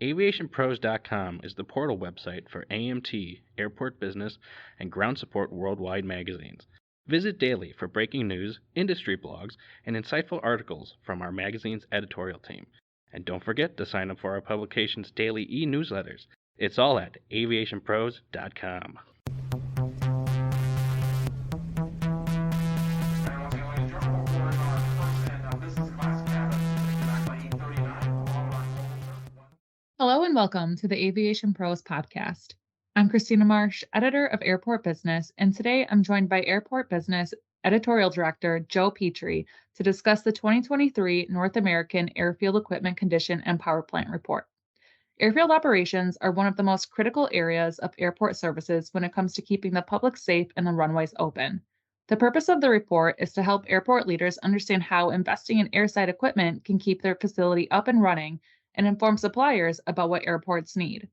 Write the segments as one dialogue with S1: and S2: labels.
S1: AviationPros.com is the portal website for AMT, Airport Business, and Ground Support Worldwide magazines. Visit daily for breaking news, industry blogs, and insightful articles from our magazine's editorial team. And don't forget to sign up for our publication's daily e-newsletters. It's all at AviationPros.com.
S2: Hello and welcome to the Aviation Pros podcast. I'm Christina Marsh, editor of Airport Business, and today I'm joined by Airport Business editorial director Joe Petrie to discuss the 2023 North American Airfield Equipment Condition and Powerplant report. Airfield operations are one of the most critical areas of airport services when it comes to keeping the public safe and the runways open. The purpose of the report is to help airport leaders understand how investing in airside equipment can keep their facility up and running and inform suppliers about what airports need.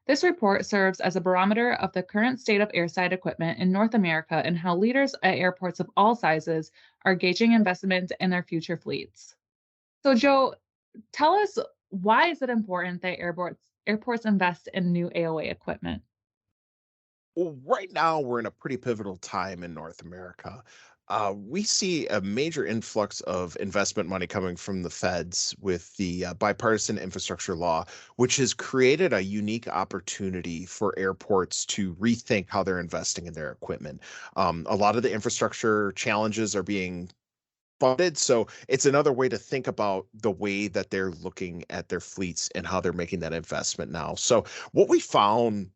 S2: This report serves as a barometer of the current state of airside equipment in North America and how leaders at airports of all sizes are gauging investment in their future fleets. So, Joe, tell us, why is it important that airports invest in new AOA equipment?
S3: Well, right now we're in a pretty pivotal time in North America. We see a major influx of investment money coming from the feds with the bipartisan infrastructure law, which has created a unique opportunity for airports to rethink how they're investing in their equipment. A lot of the infrastructure challenges are being funded, so it's another way to think about the way that they're looking at their fleets and how they're making that investment now. So what we found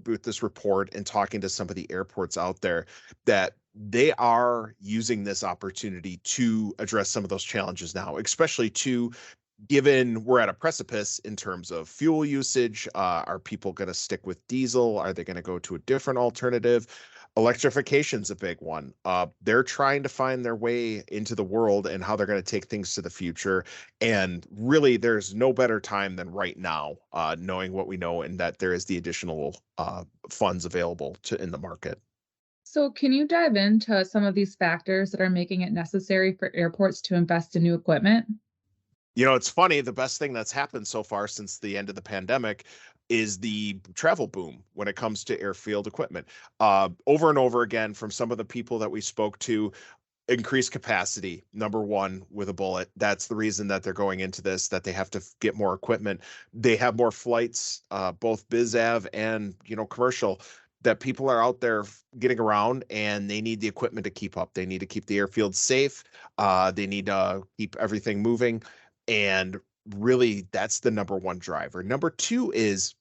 S3: with this report and talking to some of the airports out there, that they are using this opportunity to address some of those challenges now, especially to given we're at a precipice in terms of fuel usage. Are people going to stick with diesel? Are they going to go to a different alternative? Electrification's a big one. They're trying to find their way into the world and how they're going to take things to the future. And really, there's no better time than right now, knowing what we know and that there is the additional funds available in the market.
S2: So, can you dive into some of these factors that are making it necessary for airports to invest in new equipment?
S3: It's funny. The best thing that's happened so far since the end of the pandemic is the travel boom when it comes to airfield equipment. Over and over again, from some of the people that we spoke to, increased capacity, number one, with a bullet. That's the reason that they're going into this, that they have to get more equipment. They have more flights, both biz av and, commercial, that people are out there getting around, and they need the equipment to keep up. They need to keep the airfield safe. They need to keep everything moving. And really, that's the number one driver. Number two is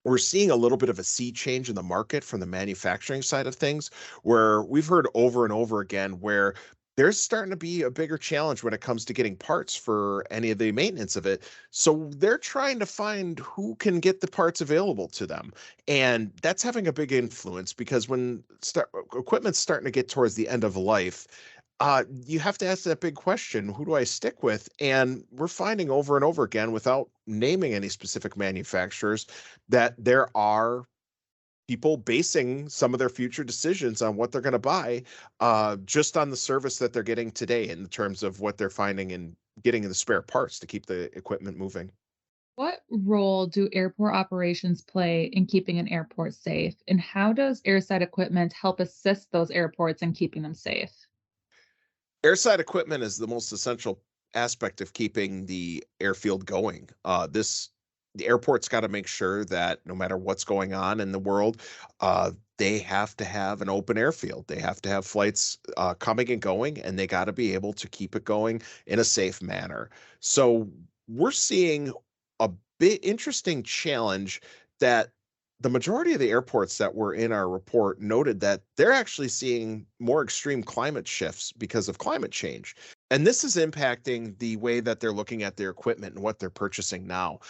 S3: we're seeing a little bit of a sea change in the market from the manufacturing side of things, where we've heard over and over again where there's starting to be a bigger challenge when it comes to getting parts for any of the maintenance of it. So they're trying to find who can get the parts available to them. And that's having a big influence, because when equipment's starting to get towards the end of life, you have to ask that big question, who do I stick with? And we're finding over and over again, without naming any specific manufacturers, that there are people basing some of their future decisions on what they're going to buy, just on the service that they're getting today in terms of what they're finding and getting in the spare parts to keep the equipment moving.
S2: What role do airport operations play in keeping an airport safe? And how does airside equipment help assist those airports in keeping them safe?
S3: Airside equipment is the most essential aspect of keeping the airfield going. The airport's got to make sure that no matter what's going on in the world, they have to have an open airfield. They have to have flights coming and going, and they got to be able to keep it going in a safe manner. So we're seeing a bit interesting challenge that the majority of the airports that were in our report noted that they're actually seeing more extreme climate shifts because of climate change. And this is impacting the way that they're looking at their equipment and what they're purchasing now.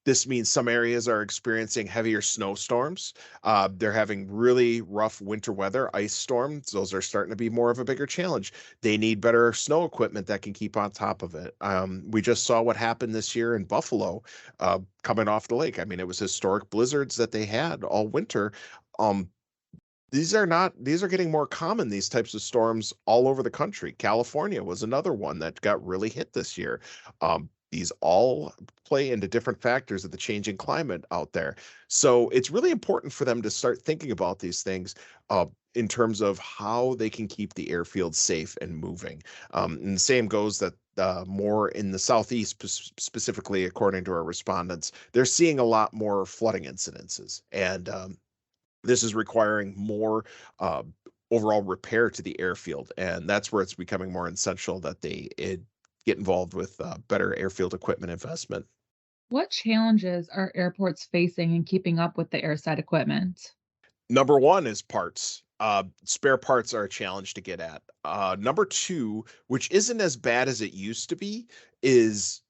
S3: This means some areas are experiencing heavier snowstorms. They're having really rough winter weather, ice storms. Those are starting to be more of a bigger challenge. They need better snow equipment that can keep on top of it. We just saw what happened this year in Buffalo, coming off the lake. I mean, it was historic blizzards that they had all winter. Um, these are getting more common, these types of storms all over the country. California was another one that got really hit this year. These all play into different factors of the changing climate out there. So it's really important for them to start thinking about these things in terms of how they can keep the airfield safe and moving. And the same goes that more in the southeast, specifically, according to our respondents, they're seeing a lot more flooding incidences, and this is requiring more uh, overall repair to the airfield, and that's where it's becoming more essential that they get involved with better airfield equipment investment.
S2: What challenges are airports facing in keeping up with the airside equipment?
S3: Number one is parts. Spare parts are a challenge to get at. Number two, which isn't as bad as it used to be, is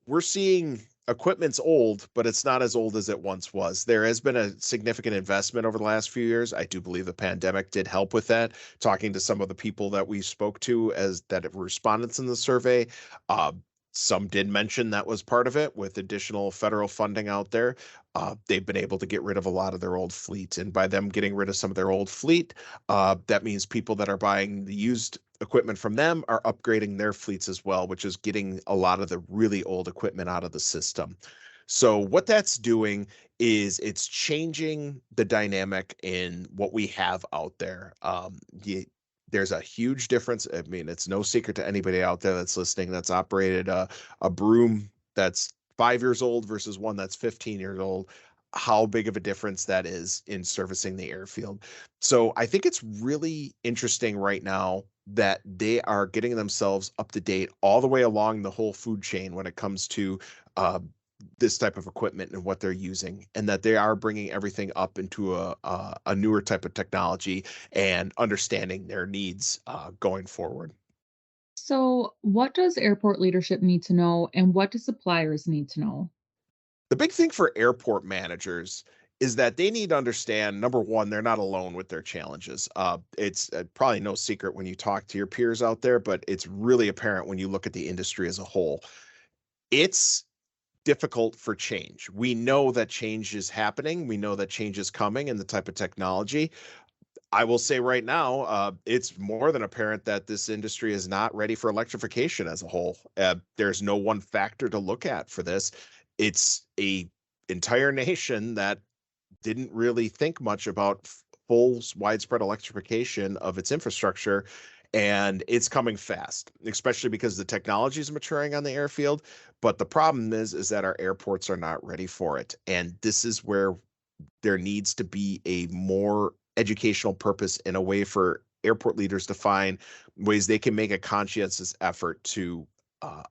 S3: we're seeing equipment's old, but it's not as old as it once was. There has been a significant investment over the last few years. I do believe the pandemic did help with that. Talking to some of the people that we spoke to as that were respondents in the survey, uh, some did mention that was part of it with additional federal funding out there. They've been able to get rid of a lot of their old fleet. And by them getting rid of some of their old fleet, that means people that are buying the used equipment from them are upgrading their fleets as well, which is getting a lot of the really old equipment out of the system. So what that's doing is it's changing the dynamic in what we have out there. There's a huge difference. I mean, it's no secret to anybody out there that's listening that's operated a broom that's 5 years old versus one that's 15 years old, how big of a difference that is in servicing the airfield. So I think it's really interesting right now that they are getting themselves up to date all the way along the whole food chain when it comes to uh, this type of equipment and what they're using, and that they are bringing everything up into a newer type of technology and understanding their needs going forward.
S2: So, what does airport leadership need to know, and what do suppliers need to know?
S3: The big thing for airport managers is that they need to understand, number one, they're not alone with their challenges. It's probably no secret when you talk to your peers out there, but it's really apparent when you look at the industry as a whole. It's difficult for change. We know that change is happening. We know that change is coming in the type of technology. I will say right now, it's more than apparent that this industry is not ready for electrification as a whole. There's no one factor to look at for this. It's a entire nation that didn't really think much about full widespread electrification of its infrastructure, and it's coming fast, especially because the technology is maturing on the airfield. But the problem is that our airports are not ready for it, and this is where there needs to be a more educational purpose and a way for airport leaders to find ways they can make a conscientious effort to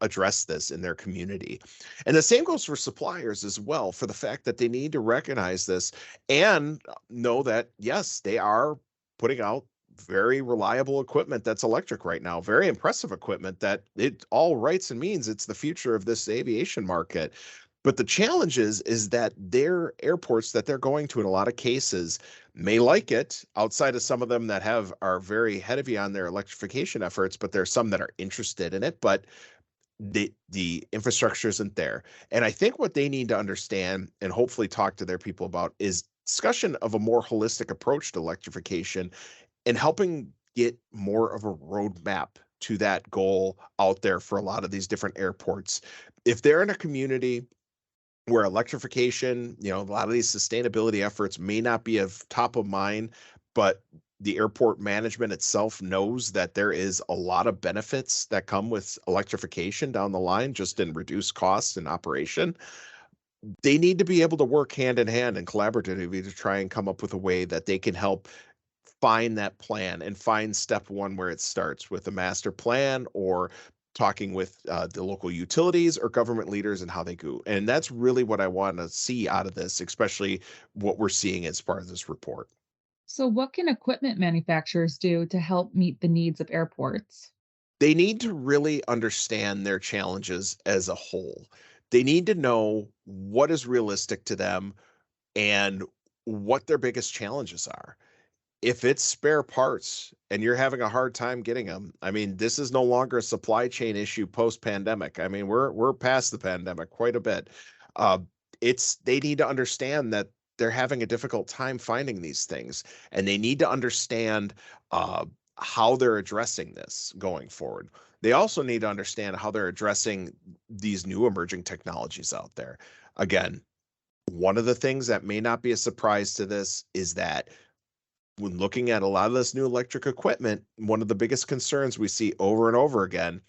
S3: address this in their community. And the same goes for suppliers as well, for the fact that they need to recognize this and know that, yes, they are putting out very reliable equipment that's electric right now, very impressive equipment that it all writes and means it's the future of this aviation market. But the challenge is that their airports that they're going to in a lot of cases may like it, outside of some of them that have are very heavy on their electrification efforts, but there's some that are interested in it, but the infrastructure isn't there. And I think what they need to understand and hopefully talk to their people about is discussion of a more holistic approach to electrification and helping get more of a roadmap to that goal out there for a lot of these different airports. If they're in a community where electrification, a lot of these sustainability efforts may not be of top of mind, but the airport management itself knows that there is a lot of benefits that come with electrification down the line, just in reduced costs and operation. They need to be able to work hand in hand and collaboratively to try and come up with a way that they can help find that plan and find step one where it starts with a master plan or talking with the local utilities or government leaders and how they go. And that's really what I want to see out of this, especially what we're seeing as part of this report.
S2: So, what can equipment manufacturers do to help meet the needs of airports?
S3: They need to really understand their challenges as a whole. They need to know what is realistic to them and what their biggest challenges are. If it's spare parts and you're having a hard time getting them, I mean, this is no longer a supply chain issue post pandemic. I mean, we're past the pandemic quite a bit. Uh, it's they need to understand that they're having a difficult time finding these things, and they need to understand uh, how they're addressing this going forward. They also need to understand how they're addressing these new emerging technologies out there. Again, one of the things that may not be a surprise to this is that when looking at a lot of this new electric equipment, one of the biggest concerns we see over and over again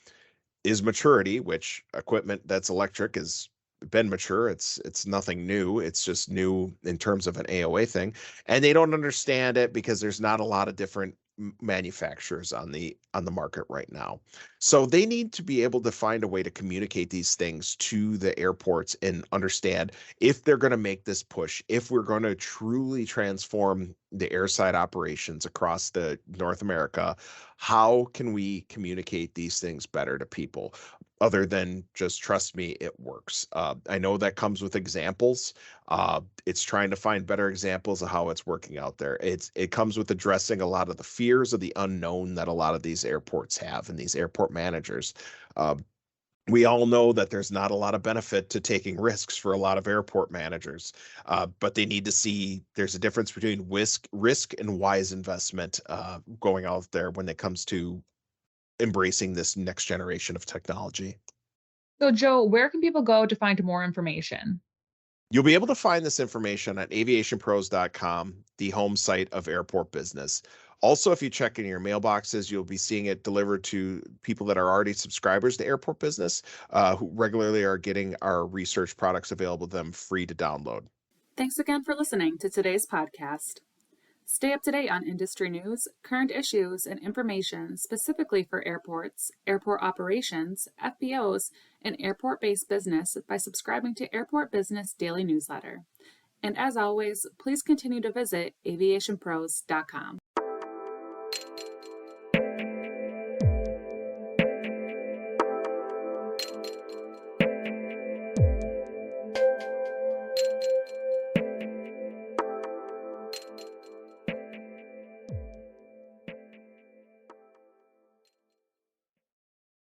S3: is maturity, which equipment that's electric has been mature. It's nothing new. It's just new in terms of an AOA thing. And they don't understand it because there's not a lot of different manufacturers on the market right now. So they need to be able to find a way to communicate these things to the airports and understand if they're going to make this push, if we're going to truly transform the airside operations across the North America, how can we communicate these things better to people other than just trust me, it works. I know that comes with examples. It's trying to find better examples of how it's working out there. It comes with addressing a lot of the fears of the unknown that a lot of these airports have and these airport managers. We all know that there's not a lot of benefit to taking risks for a lot of airport managers, but they need to see there's a difference between risk and wise investment going out there when it comes to embracing this next generation of technology.
S2: So, Joe, where can people go to find more information?
S3: You'll be able to find this information at AviationPros.com, the home site of Airport Business. Also, if you check in your mailboxes, you'll be seeing it delivered to people that are already subscribers to Airport Business, who regularly are getting our research products available to them free to download.
S4: Thanks again for listening to today's podcast. Stay up to date on industry news, current issues, and information specifically for airports, airport operations, FBOs, and airport-based business by subscribing to Airport Business Daily Newsletter. And as always, please continue to visit AviationPros.com.